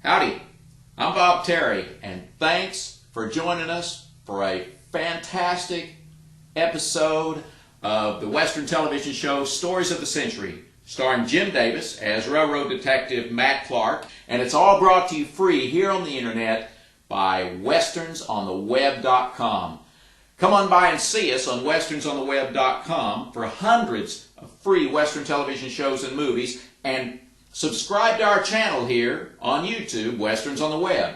Howdy, I'm Bob Terry, and thanks for joining us for a fantastic episode of the Western television show Stories of the Century, starring Jim Davis as Railroad Detective Matt Clark, and it's all brought to you free here on the internet by westernsontheweb.com. Come on by and see us on westernsontheweb.com for hundreds of free Western television shows and movies, and subscribe to our channel here on YouTube, Westerns on the Web.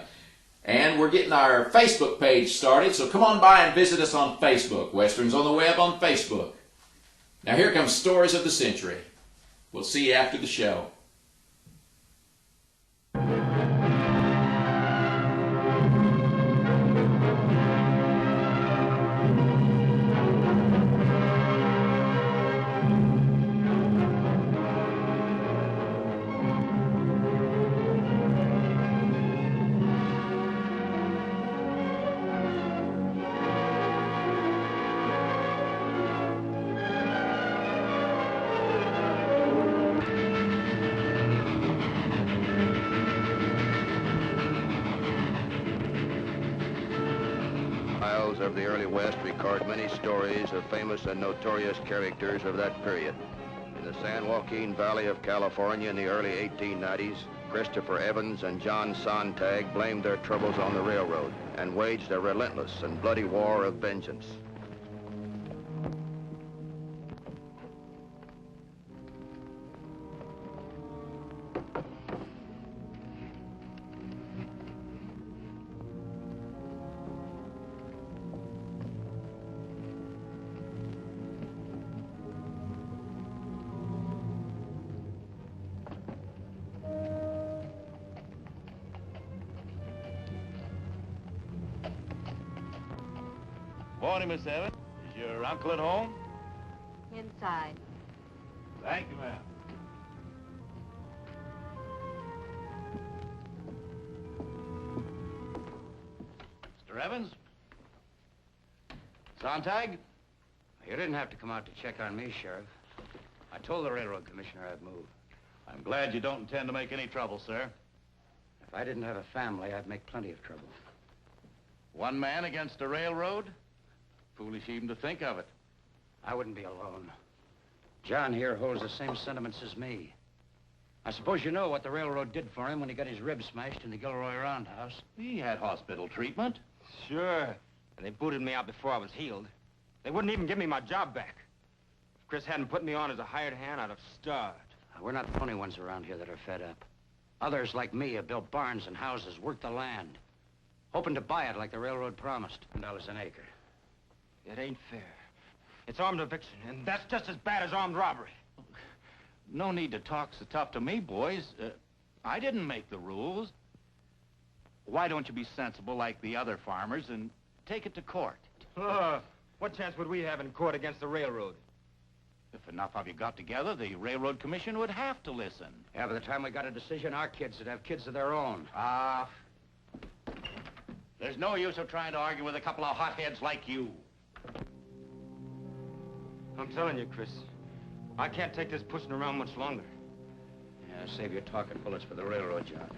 And we're getting our Facebook page started, so come on by and visit us on Facebook, Westerns on the Web on Facebook. Now here comes Stories of the Century. We'll see you after the show. Of the early West record many stories of famous and notorious characters of that period. In the San Joaquin Valley of California in the early 1890s, Christopher Evans and John Sontag blamed their troubles on the railroad and waged a relentless and bloody war of vengeance. Morning, Miss Evans. Is your uncle at home? Inside. Thank you, ma'am. Mr. Evans? Sontag? You didn't have to come out to check on me, Sheriff. I told the railroad commissioner I'd move. I'm glad you don't intend to make any trouble, sir. If I didn't have a family, I'd make plenty of trouble. One man against a railroad? Foolish even to think of it. I wouldn't be alone. John here holds the same sentiments as me. I suppose you know what the railroad did for him when he got his ribs smashed in the Gilroy roundhouse. He had hospital treatment. Sure. And they booted me out before I was healed. They wouldn't even give me my job back. If Chris hadn't put me on as a hired hand, I'd have starved. We're not the only ones around here that are fed up. Others like me have built barns and houses, worked the land, hoping to buy it like the railroad promised, $10 an acre. It ain't fair. It's armed eviction, and that's just as bad as armed robbery. No need to talk so tough to me, boys. I didn't make the rules. Why don't you be sensible like the other farmers and take it to court? What chance would we have in court against the railroad? If enough of you got together, the Railroad Commission would have to listen. Yeah, by the time we got a decision, our kids would have kids of their own. There's no use of trying to argue with a couple of hotheads like you. I'm telling you, Chris, I can't take this pushing around much longer. Yeah, save your talking bullets for the railroad, John.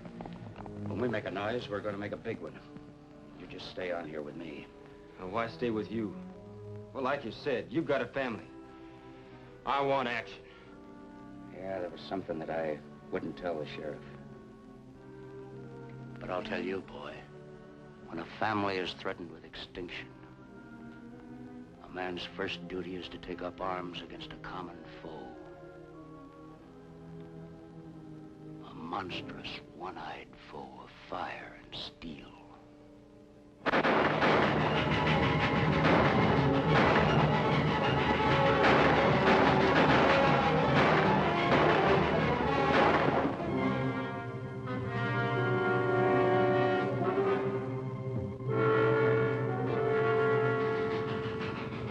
When we make a noise, we're going to make a big one. You just stay on here with me. Now, why stay with you? Well, like you said, you've got a family. I want action. Yeah, there was something that I wouldn't tell the sheriff. But I'll tell you, boy, when a family is threatened with extinction, a man's first duty is to take up arms against a common foe. A monstrous, one-eyed foe of fire and steel.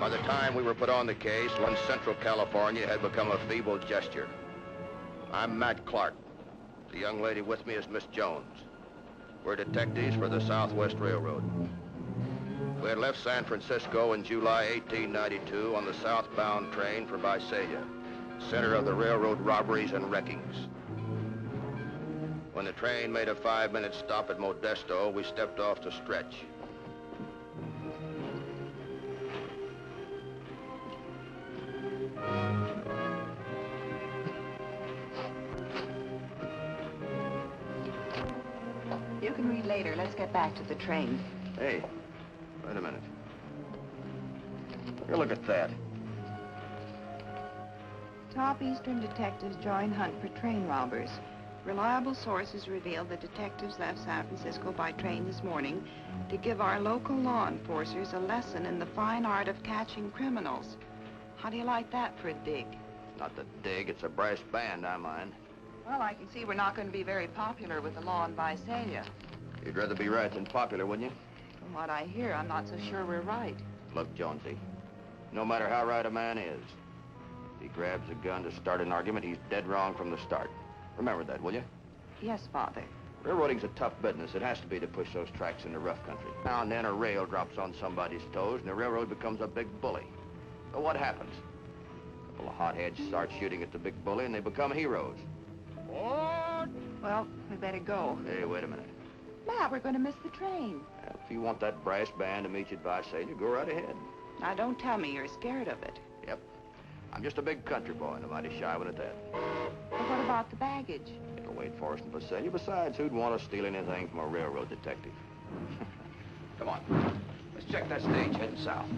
By the time we were put on the case, one Central California had become a feeble gesture. I'm Matt Clark. The young lady with me is Miss Jones. We're detectives for the Southwest Railroad. We had left San Francisco in July 1892 on the southbound train for Visalia, center of the railroad robberies and wreckings. When When the train made a 5-minute stop at Modesto, we stepped off to stretch. You can read later. Let's get back to the train. Hey, wait a minute. Here, look at that. Top Eastern detectives join hunt for train robbers. Reliable sources reveal the detectives left San Francisco by train this morning to give our local law enforcers a lesson in the fine art of catching criminals. How do you like that for a dig? Not the dig, it's a brass band, I mind. Well, I can see we're not going to be very popular with the law in Visalia. You'd rather be right than popular, wouldn't you? From what I hear, I'm not so sure we're right. Look, Jonesy, no matter how right a man is, if he grabs a gun to start an argument, he's dead wrong from the start. Remember that, will you? Yes, Father. Railroading's a tough business. It has to be to push those tracks into rough country. Now and then a rail drops on somebody's toes, and the railroad becomes a big bully. So what happens? A couple of hotheads start shooting at the big bully, and they become heroes. Well, we better go. Hey, wait a minute. Matt, we're going to miss the train. Well, if you want that brass band to meet you at Visalia, go right ahead. Now, don't tell me you're scared of it. Yep. I'm just a big country boy, and a mighty shy one at that. But what about the baggage? It'll wait for us in Visalia. Besides, who'd want to steal anything from a railroad detective? Come on. Let's check that stage heading south.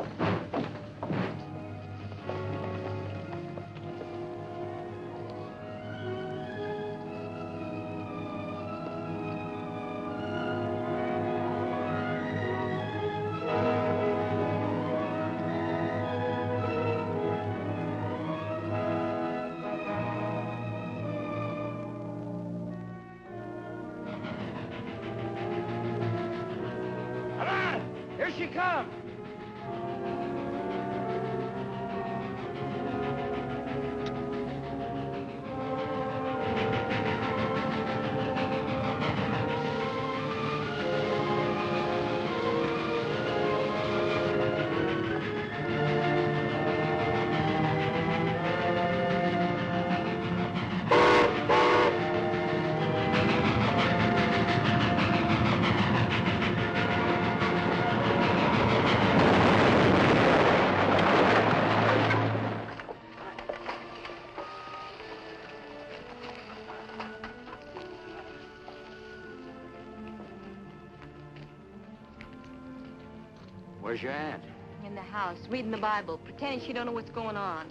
Here she comes! Where's your aunt? In the house, reading the Bible, pretending she don't know what's going on.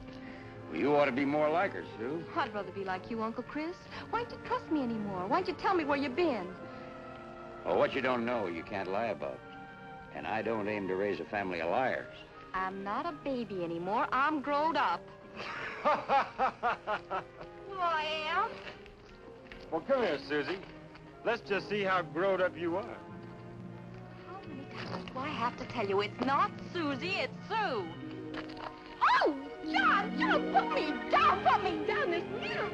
Well, you ought to be more like her, Sue. I'd rather be like you, Uncle Chris. Why don't you trust me anymore? Why don't you tell me where you've been? Well, what you don't know, you can't lie about. And I don't aim to raise a family of liars. I'm not a baby anymore. I'm grown up. Well, I am. Well, come here, Susie. Let's just see how grown up you are. How many times do I have to tell you it's not Susie, it's Sue? Oh, John, put me down this minute.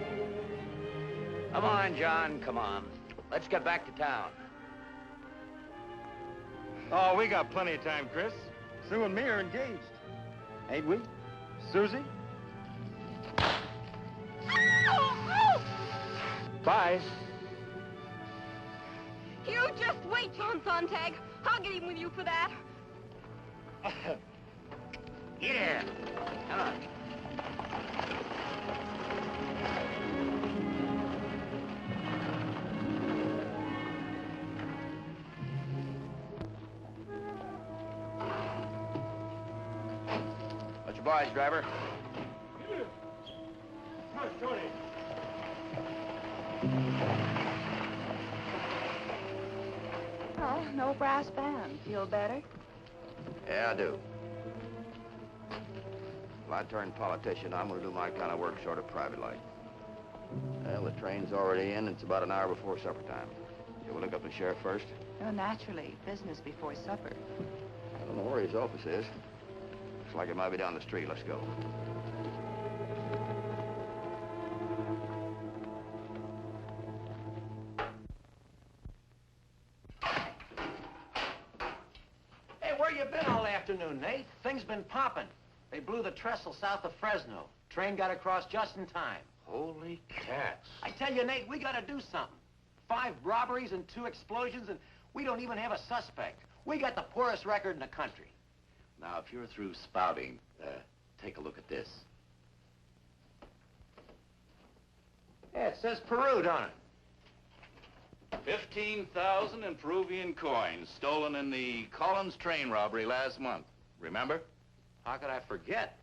Come on, John, come on. Let's get back to town. Oh, we got plenty of time, Chris. Sue and me are engaged. Ain't we? Susie? Oh! Bye. You just wait, John Sontag. I'll get even with you for that. Yeah. Come on. What's your barge, driver? Oh, no brass band. Feel better? Yeah, I do. If I turn politician, I'm going to do my kind of work sort of private-like. Well, the train's already in. It's about an hour before supper time. You want to look up the sheriff first? Oh, naturally. Business before supper. I don't know where his office is. Looks like it might be down the street. Let's go. Hey, where you been all afternoon, Nate? Things been popping. They blew the trestle south of Fresno. Train got across just in time. Holy cats. I tell you, Nate, we gotta do something. 5 robberies and 2 explosions, and we don't even have a suspect. We got the poorest record in the country. Now, if you're through spouting, take a look at this. Yeah, it says Peru, don't it? 15,000 in Peruvian coins stolen in the Collins train robbery last month. Remember? How could I forget?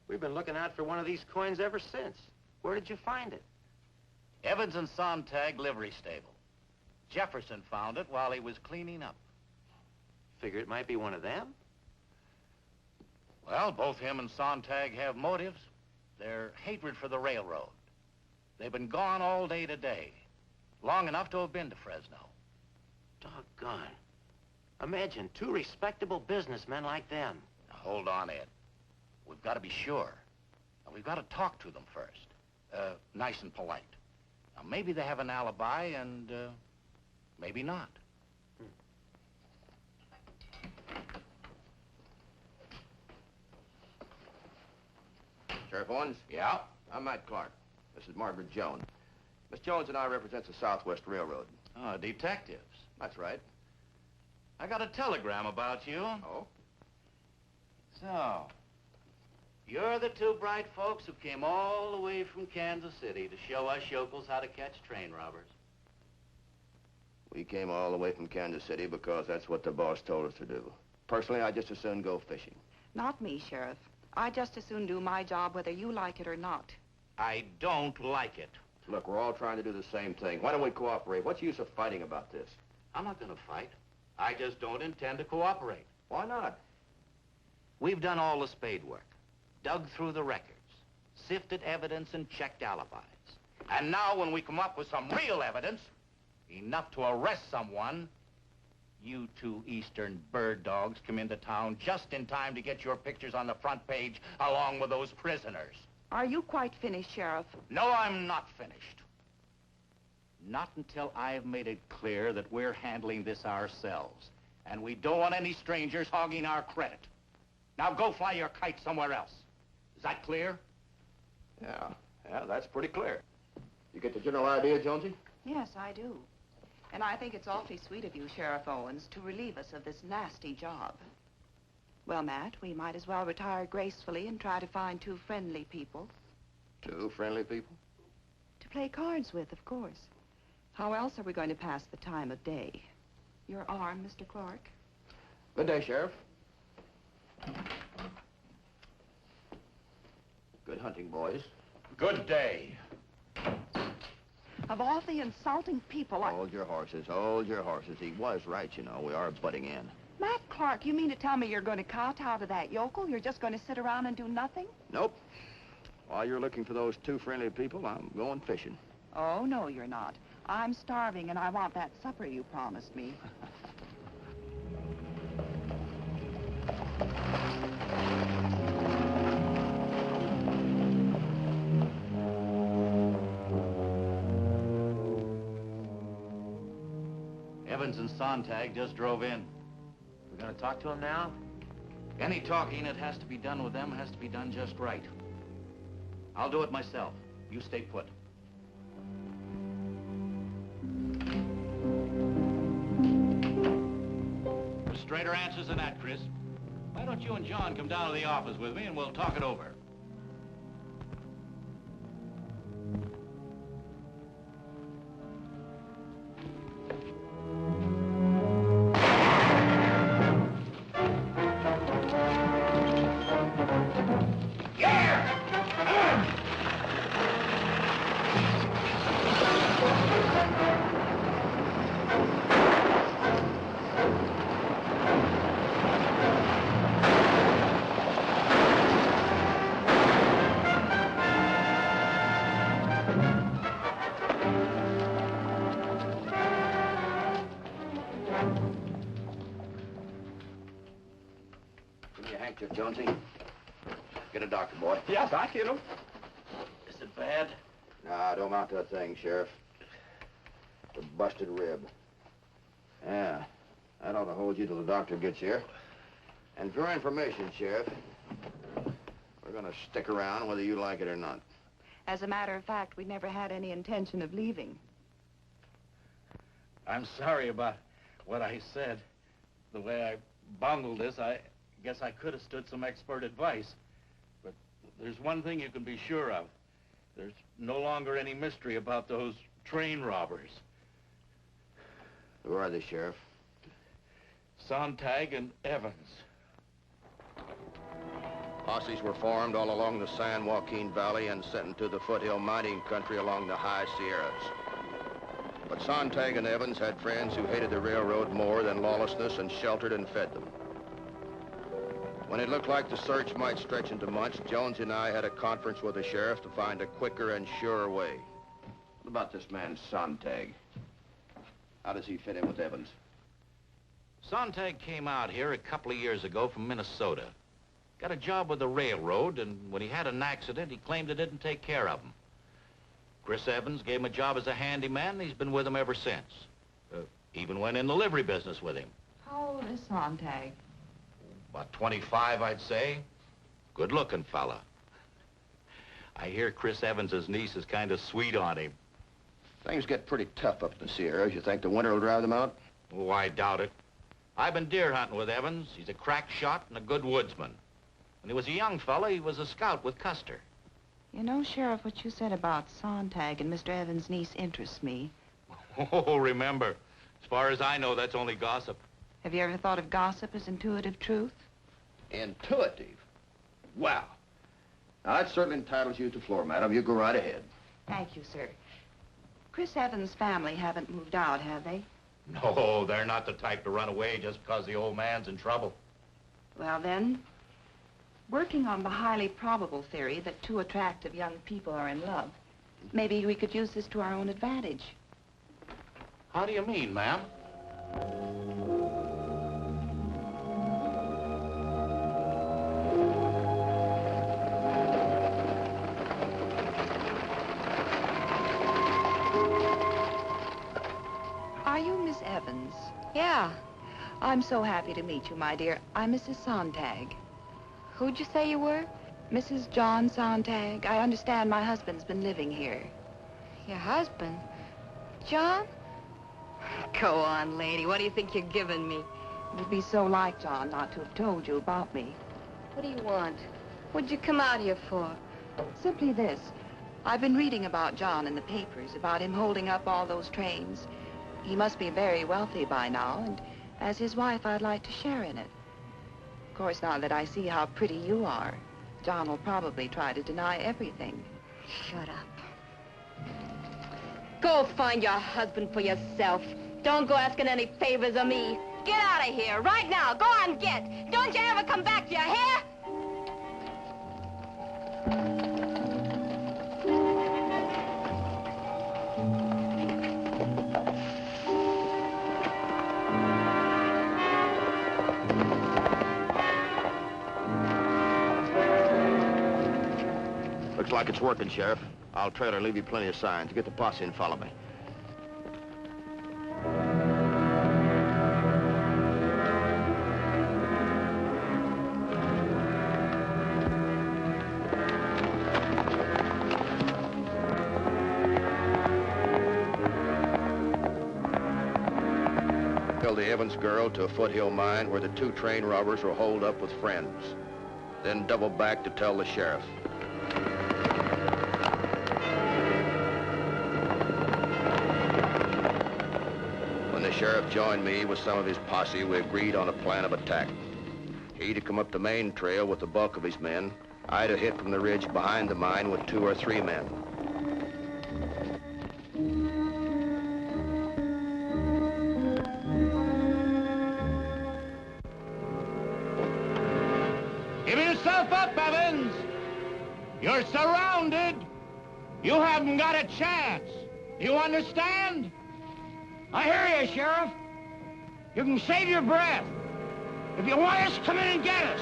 We've been looking out for one of these coins ever since. Where did you find it? Evans and Sontag livery stable. Jefferson found it while he was cleaning up. Figure it might be one of them. Well, both him and Sontag have motives. Their hatred for the railroad. They've been gone all day today. Long enough to have been to Fresno. Doggone. Imagine 2 respectable businessmen like them. Now, hold on, Ed. We've got to be sure. Now, we've got to talk to them first. Nice and polite. Now, maybe they have an alibi and, maybe not. Sheriff Owens? Yeah? I'm Matt Clark. This is Margaret Jones. Miss Jones and I represent the Southwest Railroad. Oh, detectives. That's right. I got a telegram about you. Oh? So, you're the 2 bright folks who came all the way from Kansas City to show us yokels how to catch train robbers. We came all the way from Kansas City because that's what the boss told us to do. Personally, I'd just as soon go fishing. Not me, Sheriff. I'd just as soon do my job whether you like it or not. I don't like it. Look, we're all trying to do the same thing. Why don't we cooperate? What's the use of fighting about this? I'm not going to fight. I just don't intend to cooperate. Why not? We've done all the spade work, dug through the records, sifted evidence and checked alibis. And now when we come up with some real evidence, enough to arrest someone, you 2 Eastern bird dogs come into town just in time to get your pictures on the front page along with those prisoners. Are you quite finished, Sheriff? No, I'm not finished. Not until I've made it clear that we're handling this ourselves. And we don't want any strangers hogging our credit. Now go fly your kite somewhere else. Is that clear? Yeah, that's pretty clear. You get the general idea, Jonesy? Yes, I do. And I think it's awfully sweet of you, Sheriff Owens, to relieve us of this nasty job. Well, Matt, we might as well retire gracefully and try to find 2 friendly people. 2 friendly people? To play cards with, of course. How else are we going to pass the time of day? Your arm, Mr. Clark? Good day, Sheriff. Good hunting, boys. Good day. Of all the insulting people, Hold your horses, hold your horses. He was right, you know. We are butting in. Matt Clark, you mean to tell me you're going to kowtow to that yokel? You're just going to sit around and do nothing? Nope. While you're looking for those 2 friendly people, I'm going fishing. Oh, no, you're not. I'm starving, and I want that supper you promised me. Evans and Sontag just drove in. We're gonna talk to him now? Any talking that has to be done with them has to be done just right. I'll do it myself. You stay put. Straighter answers than that, Chris. Why don't you and John come down to the office with me and we'll talk it over? Jonesy, get a doctor, boy. Yes, I get him. Is it bad? Nah, don't mount to a thing, Sheriff. It's a busted rib. Yeah, that ought to hold you till the doctor gets here. And for your information, Sheriff, we're gonna stick around whether you like it or not. As a matter of fact, we never had any intention of leaving. I'm sorry about what I said. The way I bungled this, I guess I could have stood some expert advice. But there's one thing you can be sure of. There's no longer any mystery about those train robbers. Who are they, Sheriff? Sontag and Evans. Posses were formed all along the San Joaquin Valley and sent into the foothill mining country along the high Sierras. But Sontag and Evans had friends who hated the railroad more than lawlessness and sheltered and fed them. When it looked like the search might stretch into months, Jones and I had a conference with the sheriff to find a quicker and surer way. What about this man, Sontag? How does he fit in with Evans? Sontag came out here a couple of years ago from Minnesota. Got a job with the railroad, and when he had an accident, he claimed it didn't take care of him. Chris Evans gave him a job as a handyman, and he's been with him ever since. Even went in the livery business with him. How old is Sontag? About 25, I'd say. Good-looking fella. I hear Chris Evans's niece is kind of sweet on him. Things get pretty tough up in the Sierras. You think the winter will drive them out? Oh, I doubt it. I've been deer hunting with Evans. He's a crack shot and a good woodsman. When he was a young fella, he was a scout with Custer. You know, Sheriff, what you said about Sontag and Mr. Evans' niece interests me. Oh, remember, as far as I know, that's only gossip. Have you ever thought of gossip as intuitive truth? Intuitive? Wow. Now, that certainly entitles you to the floor, madam. You go right ahead. Thank you, sir. Chris Evans' family haven't moved out, have they? No, they're not the type to run away just because the old man's in trouble. Well, then, working on the highly probable theory that two attractive young people are in love, maybe we could use this to our own advantage. How do you mean, ma'am? Are you Miss Evans? Yeah. I'm so happy to meet you, my dear. I'm Mrs. Sontag. Who'd you say you were? Mrs. John Sontag. I understand my husband's been living here. Your husband? John? Go on, lady. What do you think you're giving me? It would be so like John not to have told you about me. What do you want? What'd you come out here for? Simply this. I've been reading about John in the papers, about him holding up all those trains. He must be very wealthy by now, and as his wife, I'd like to share in it. Of course, now that I see how pretty you are, John will probably try to deny everything. Shut up. Go find your husband for yourself. Don't go asking any favors of me. Get out of here, right now. Go on, get. Don't you ever come back, do you hear? Looks like it's working, Sheriff. I'll trailer and leave you plenty of signs. Get the posse and follow me. Killed the Evans girl to a foothill mine where the two train robbers were holed up with friends. Then doubled back to tell the sheriff. When the sheriff joined me with some of his posse, we agreed on a plan of attack. He to come up the main trail with the bulk of his men. I to hit from the ridge behind the mine with 2 or 3 men. Give yourself up, Evans! You're surrounded! You haven't got a chance! You understand? I hear you, Sheriff. You can save your breath. If you want us, come in and get us.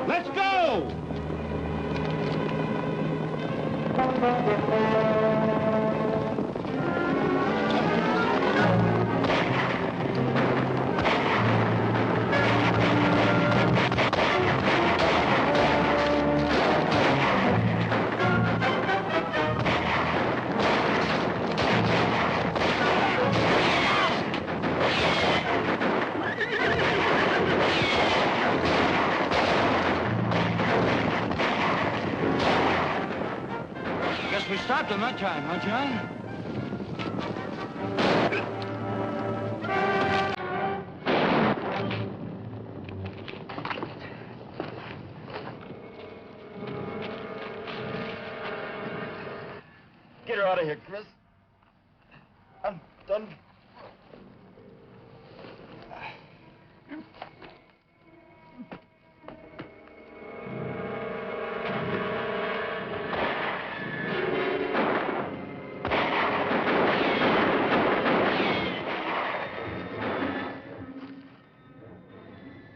Let's go! guess we stopped him that time, huh, John? Get her out of here, Chris. I'm done.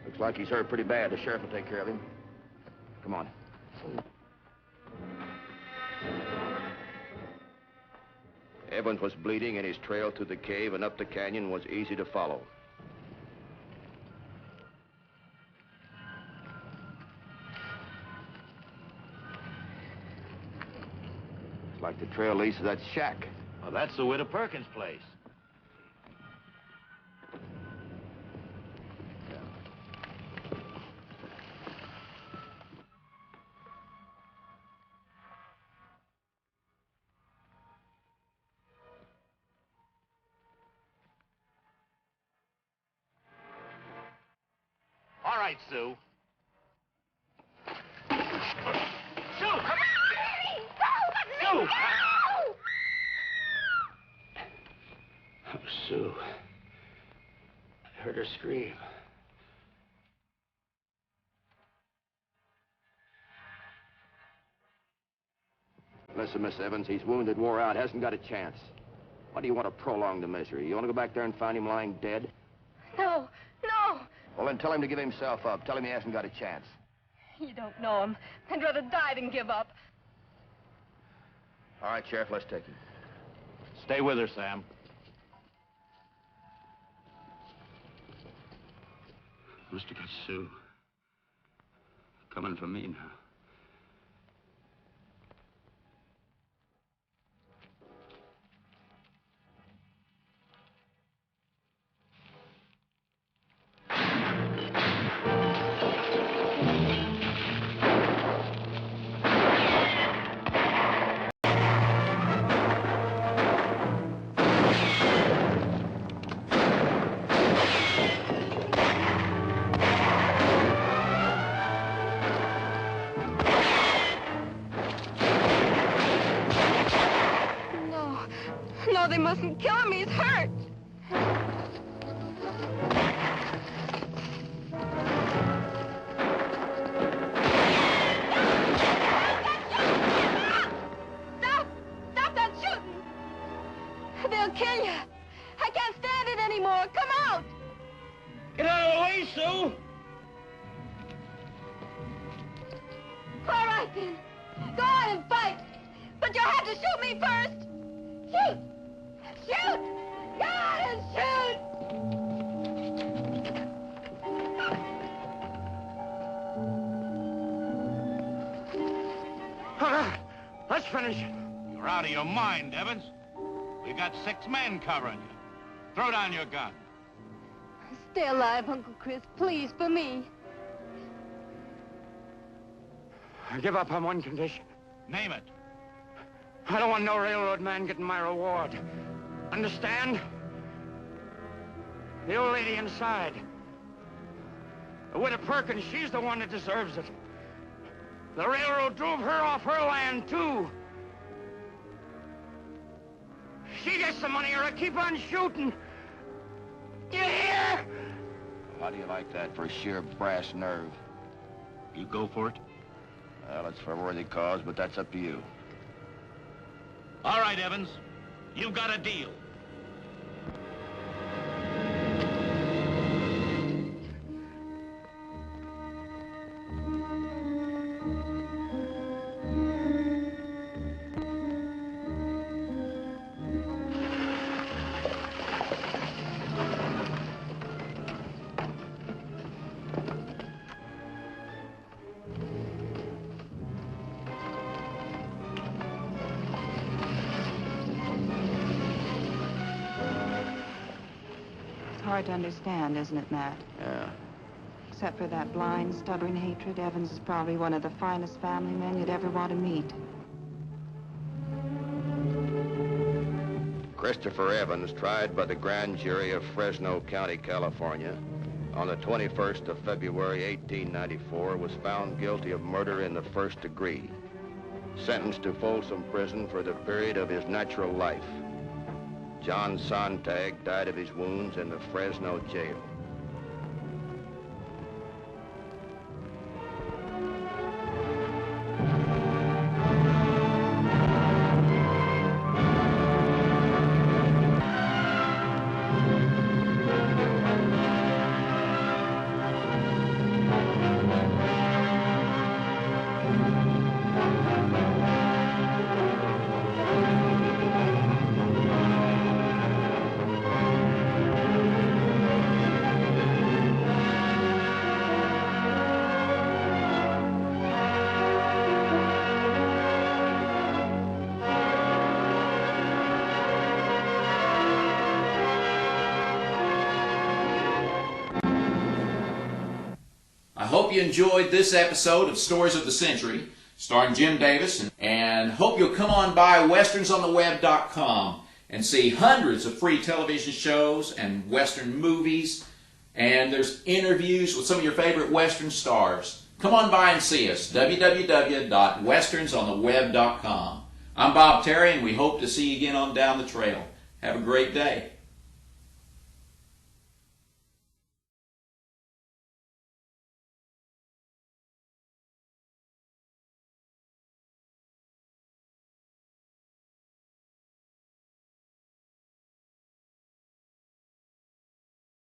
Looks like he's hurt pretty bad. The sheriff will take care of him. Come on. Evans was bleeding, and his trail through the cave and up the canyon was easy to follow. It's like the trail leads to that shack. Well, that's the Widow Perkins' place. All right, Sue. Sue! Sue! Oh, Sue. I heard her scream. Listen, Miss Evans, he's wounded, wore out, hasn't got a chance. Why do you want to prolong the misery? You want to go back there and find him lying dead? No, no. Well, then tell him to give himself up. Tell him he hasn't got a chance. You don't know him. I'd rather die than give up. All right, Sheriff, let's take him. Stay with her, Sam. Must have got Sue. Coming for me now. No, they mustn't kill him. He's hurt. Stop! Stop that shooting! They'll kill you. I can't stand it anymore. Come out! Get out of the way, Sue! All right, then. Go on and fight. But you'll have to shoot me first. Shoot! Shoot! Go on and shoot! All right, let's finish it. You're out of your mind, Evans. We got 6 men covering you. Throw down your gun. Stay alive, Uncle Chris. Please, for me. I give up on one condition. Name it. I don't want no railroad man getting my reward. Understand? The old lady inside. The Widow Perkins, she's the one that deserves it. The railroad drove her off her land, too. She gets the money or I keep on shooting. You hear? How do you like that for sheer brass nerve? You go for it? Well, it's for a worthy cause, but that's up to you. All right, Evans. You've got a deal. Hard to understand, isn't it, Matt? Yeah. Except for that blind, stubborn hatred, Evans is probably one of the finest family men you'd ever want to meet. Christopher Evans, tried by the grand jury of Fresno County, California, on the 21st of February, 1894, was found guilty of murder in the first degree, sentenced to Folsom Prison for the period of his natural life. John Sontag died of his wounds in the Fresno jail. I hope you enjoyed this episode of Stories of the Century, starring Jim Davis, and hope you'll come on by westernsontheweb.com and see hundreds of free television shows and Western movies, and there's interviews with some of your favorite Western stars. Come on by and see us, www.westernsontheweb.com. I'm Bob Terry, and we hope to see you again on down the trail. Have a great day.